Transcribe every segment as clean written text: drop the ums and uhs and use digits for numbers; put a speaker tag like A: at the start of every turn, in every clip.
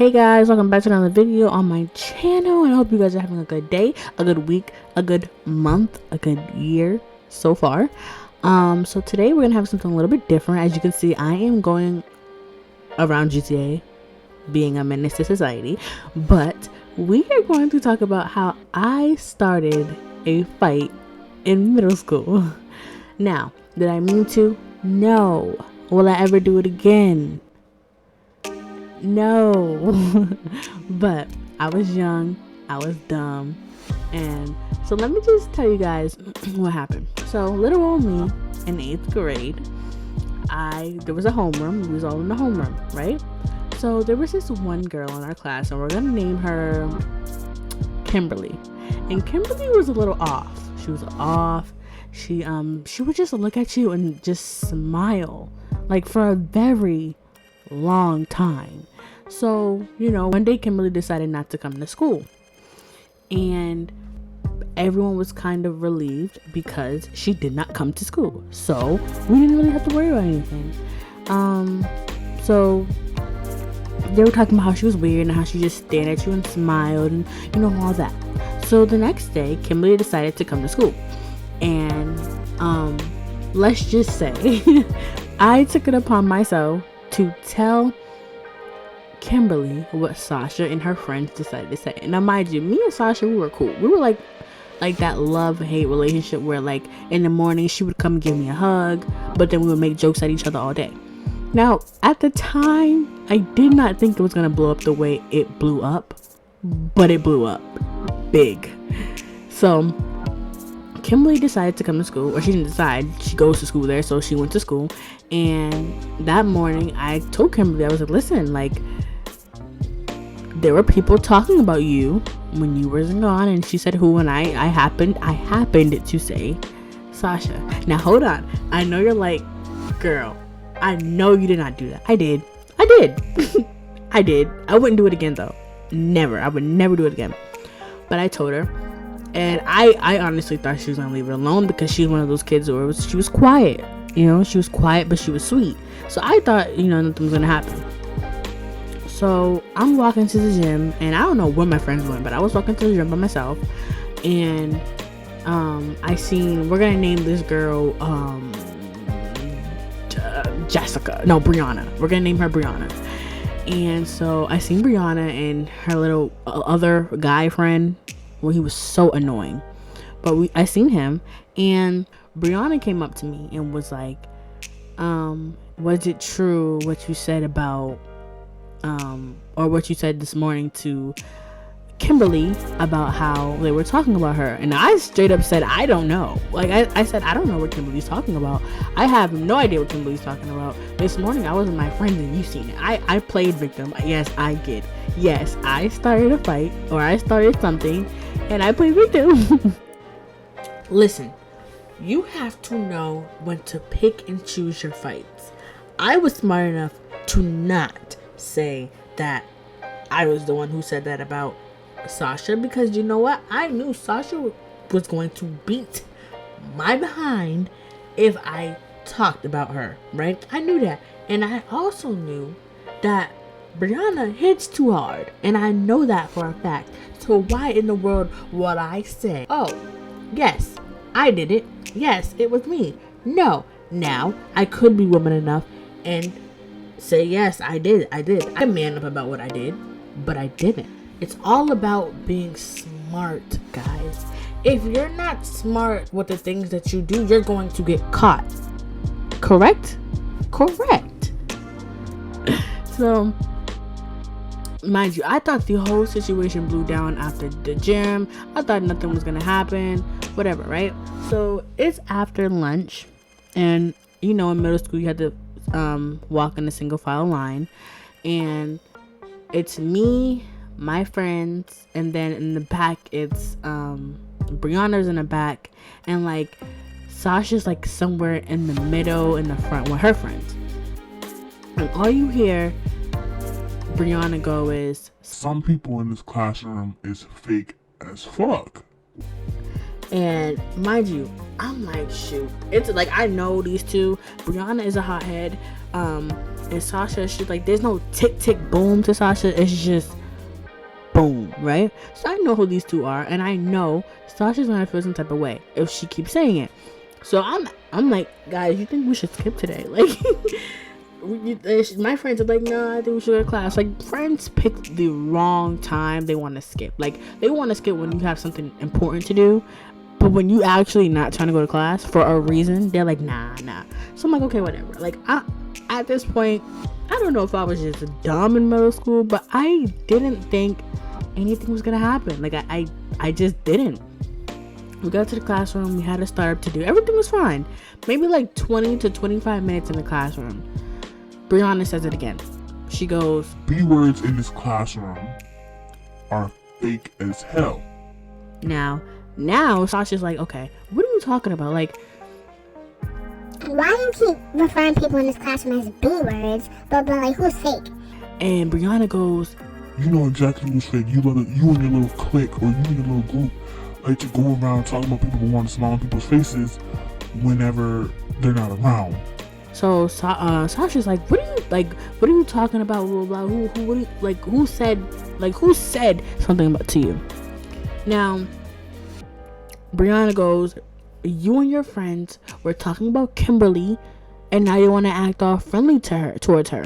A: Hey guys, welcome back to another video on my channel, and I hope you guys are having a good day, a good week, a good month, a good year so far. So today we're gonna have something a little bit different. As you can see, I am going around GTA being a menace to society, but we are going to talk about how I started a fight in middle school. Now, did I mean to? No. Will I ever do it again? No. But I was young, I was dumb, and so let me just tell you guys what happened. So little old me in 8th grade, there was a homeroom. We was all in the homeroom, right? So there was this one girl in our class, and we're gonna name her Kimberly. And Kimberly was a little off. She was off. She would just look at you and just smile, like, for a very long time. So, one day Kimberly decided not to come to school, and everyone was kind of relieved because she did not come to school. So we didn't really have to worry about anything. So they were talking about how she was weird and how she just stared at you and smiled and all that. So the next day Kimberly decided to come to school, and let's just say I took it upon myself to tell Kimberly what Sasha and her friends decided to say. And now, mind you, me and Sasha, we were cool. We were like that love-hate relationship where, like, in the morning she would come and give me a hug, but then we would make jokes at each other all day. Now, at the time, I did not think it was gonna blow up the way it blew up, but it blew up big. So Kimberly decided to come to school, or she didn't decide, she goes to school there, so she went to school. And that morning I told Kimberly, I was like, listen, like, there were people talking about you when you wasn't gone. And she said who, and I happened to say Sasha. Now hold on, I know you're like, girl, I know you did not do that. I did. I did. I wouldn't do it again though. Never. I would never do it again. But I told her. And I honestly thought she was gonna leave it alone, because she was one of those kids where she was quiet. She was quiet, but she was sweet. So I thought, nothing was gonna happen. So I'm walking to the gym, and I don't know where my friends went, but I was walking to the gym by myself, and I seen, we're gonna name this girl Brianna. We're gonna name her Brianna. And so I seen Brianna and her little other guy friend. Well, he was so annoying, but I seen him, and Brianna came up to me and was like, was it true what you said about or what you said this morning to Kimberly about how they were talking about her? And I straight up said, I don't know. Like, I said, I don't know what Kimberly's talking about. I have no idea what Kimberly's talking about. This morning I was with my friends and you seen it. I played victim. Yes, I did. Yes, I started a fight, or I started something, and I played victim. Listen, you have to know when to pick and choose your fights. I was smart enough to not say that I was the one who said that about Sasha, because you know what? I knew Sasha was going to beat my behind if I talked about her, right? I knew that. And I also knew that Brianna hits too hard, and I know that for a fact. So why in the world would I say, oh, yes, I did it. Yes, it was me. No. Now, I could be woman enough and say, yes, I did. I'm man up about what I did, but I didn't. It's all about being smart, guys. If you're not smart with the things that you do, you're going to get caught. Correct? Correct. So, mind you, I thought the whole situation blew down after the gym. I thought nothing was gonna happen, whatever, right? So it's after lunch, and in middle school you had to walk in a single file line, and it's me, my friends, and then in the back it's Brianna's in the back, and like Sasha's like somewhere in the middle in the front with her friends, and all you hear Brianna go is,
B: some people in this classroom is fake as fuck.
A: And mind you, I'm like, shoot. It's like, I know these two. Brianna is a hothead. And Sasha, she's like, there's no tick tick boom to Sasha. It's just boom, right? So I know who these two are, and I know Sasha's gonna feel some type of way if she keeps saying it. So I'm like, guys, you think we should skip today? Like, my friends are like, no, I think we should go to class. Like, friends pick the wrong time they want to skip. Like, they want to skip when you have something important to do, but when you actually not trying to go to class for a reason, they're like, nah. So I'm like, okay, whatever. Like, at this point, I don't know if I was just dumb in middle school, but I didn't think anything was gonna happen. Like, I just didn't. We got to the classroom. We had a start up to do. Everything was fine. Maybe like 20 to 25 minutes in the classroom. Brianna says it again. She goes,
B: B words in this classroom are fake as hell.
A: Now Sasha's like, okay, what are you talking about? Like,
C: why do you keep referring people in this classroom as B words, but like, who's fake?
A: And Brianna goes,
B: you know exactly who's fake. You and your little clique, or you and your little group, like to go around talking about people who want to smile on people's faces whenever they're not around.
A: So Sasha's like, what are you talking about? Blah, blah, who said something about to you? Now, Brianna goes, you and your friends were talking about Kimberly, and now you want to act all friendly towards her.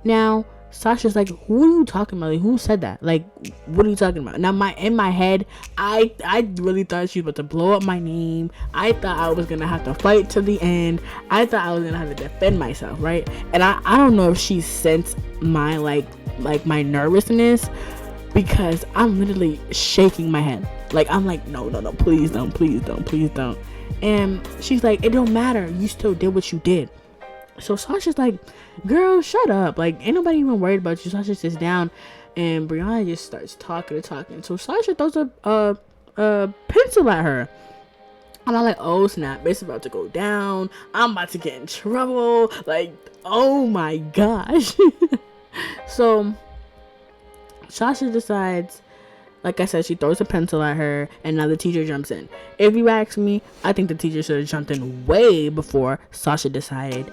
A: Now, Sasha's like, who are you talking about? Like, who said that? Like, what are you talking about? Now, in my head, I really thought she was about to blow up my name. I thought I was gonna have to fight to the end. I thought I was gonna have to defend myself, right? And I don't know if she sensed my like my nervousness, because I'm literally shaking my head. Like, I'm like, no, please don't. And she's like, it don't matter. You still did what you did. So Sasha's like, girl, shut up. Like, ain't nobody even worried about you. Sasha sits down, and Brianna just starts talking. So Sasha throws a pencil at her. And I'm like, oh snap, it's about to go down. I'm about to get in trouble. Like, oh my gosh. So Sasha decides, like I said, she throws a pencil at her, and now the teacher jumps in. If you ask me, I think the teacher should have jumped in way before Sasha decided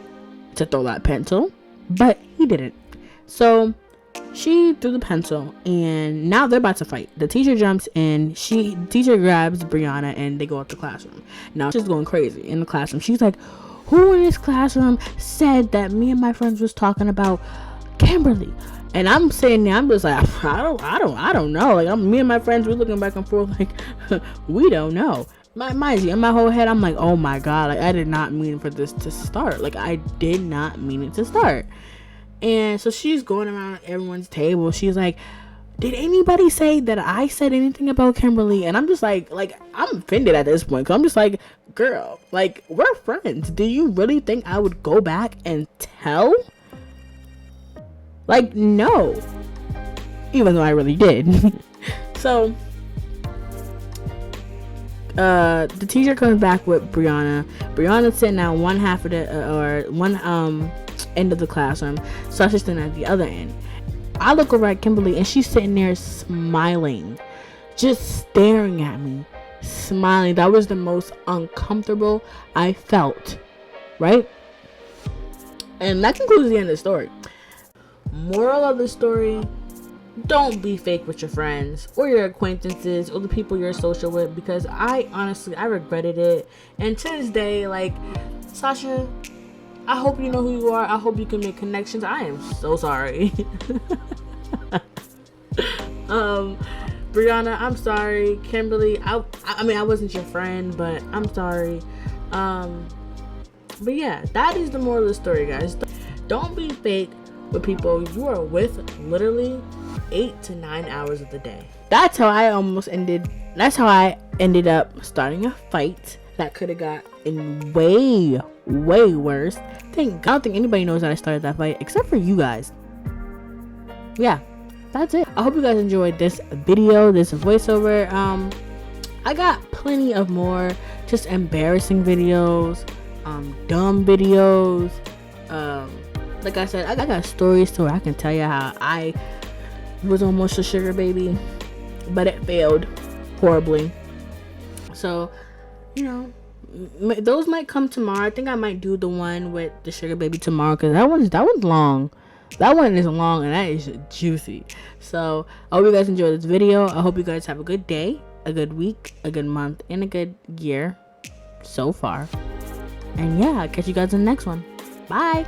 A: to throw that pencil, but he didn't. So she threw the pencil, and now they're about to fight. The teacher jumps in. Teacher grabs Brianna, and they go out the classroom. Now she's going crazy in the classroom. She's like, who in this classroom said that me and my friends was talking about Kimberly? And I'm sitting there, I'm just like, I don't know. Like, me and my friends, we're looking back and forth like, we don't know. Mind you, in my whole head, I'm like, oh my God, like, I did not mean for this to start. Like, I did not mean it to start. And so she's going around everyone's table. She's like, did anybody say that I said anything about Kimberly? And I'm just like, I'm offended at this point. Cause I'm just like, girl, like, we're friends. Do you really think I would go back and tell? Like, no. Even though I really did. So the teacher comes back with Brianna. Brianna's sitting at one half of one end of the classroom. Sasha's sitting at the other end. I look over at Kimberly, and she's sitting there smiling, just staring at me, smiling. That was the most uncomfortable I felt, right? And that concludes the end of the story. Moral of the story: don't be fake with your friends or your acquaintances or the people you're social with, because I regretted it. And to this day, like, Sasha, I hope you know who you are. I hope you can make connections. I am so sorry. Brianna, I'm sorry. Kimberly, I mean, I wasn't your friend, but I'm sorry. But yeah, that is the moral of the story, guys. Don't be fake with people you are with literally 8 to 9 hours of the day. That's how I ended up starting a fight that could have got in way worse. I don't think anybody knows that I started that fight except for you guys. Yeah, that's it. I hope you guys enjoyed this video, this voiceover. I got plenty of more just embarrassing videos, dumb videos. Like I said, I got stories so I can tell you how I was almost a sugar baby, but it failed horribly. So, you know, those might come tomorrow. I think I might do the one with the sugar baby tomorrow, because that one's long. That one is long and that is juicy. So I hope you guys enjoyed this video. I hope you guys have a good day, a good week, a good month, and a good year so far. And yeah, I'll catch you guys in the next one. Bye.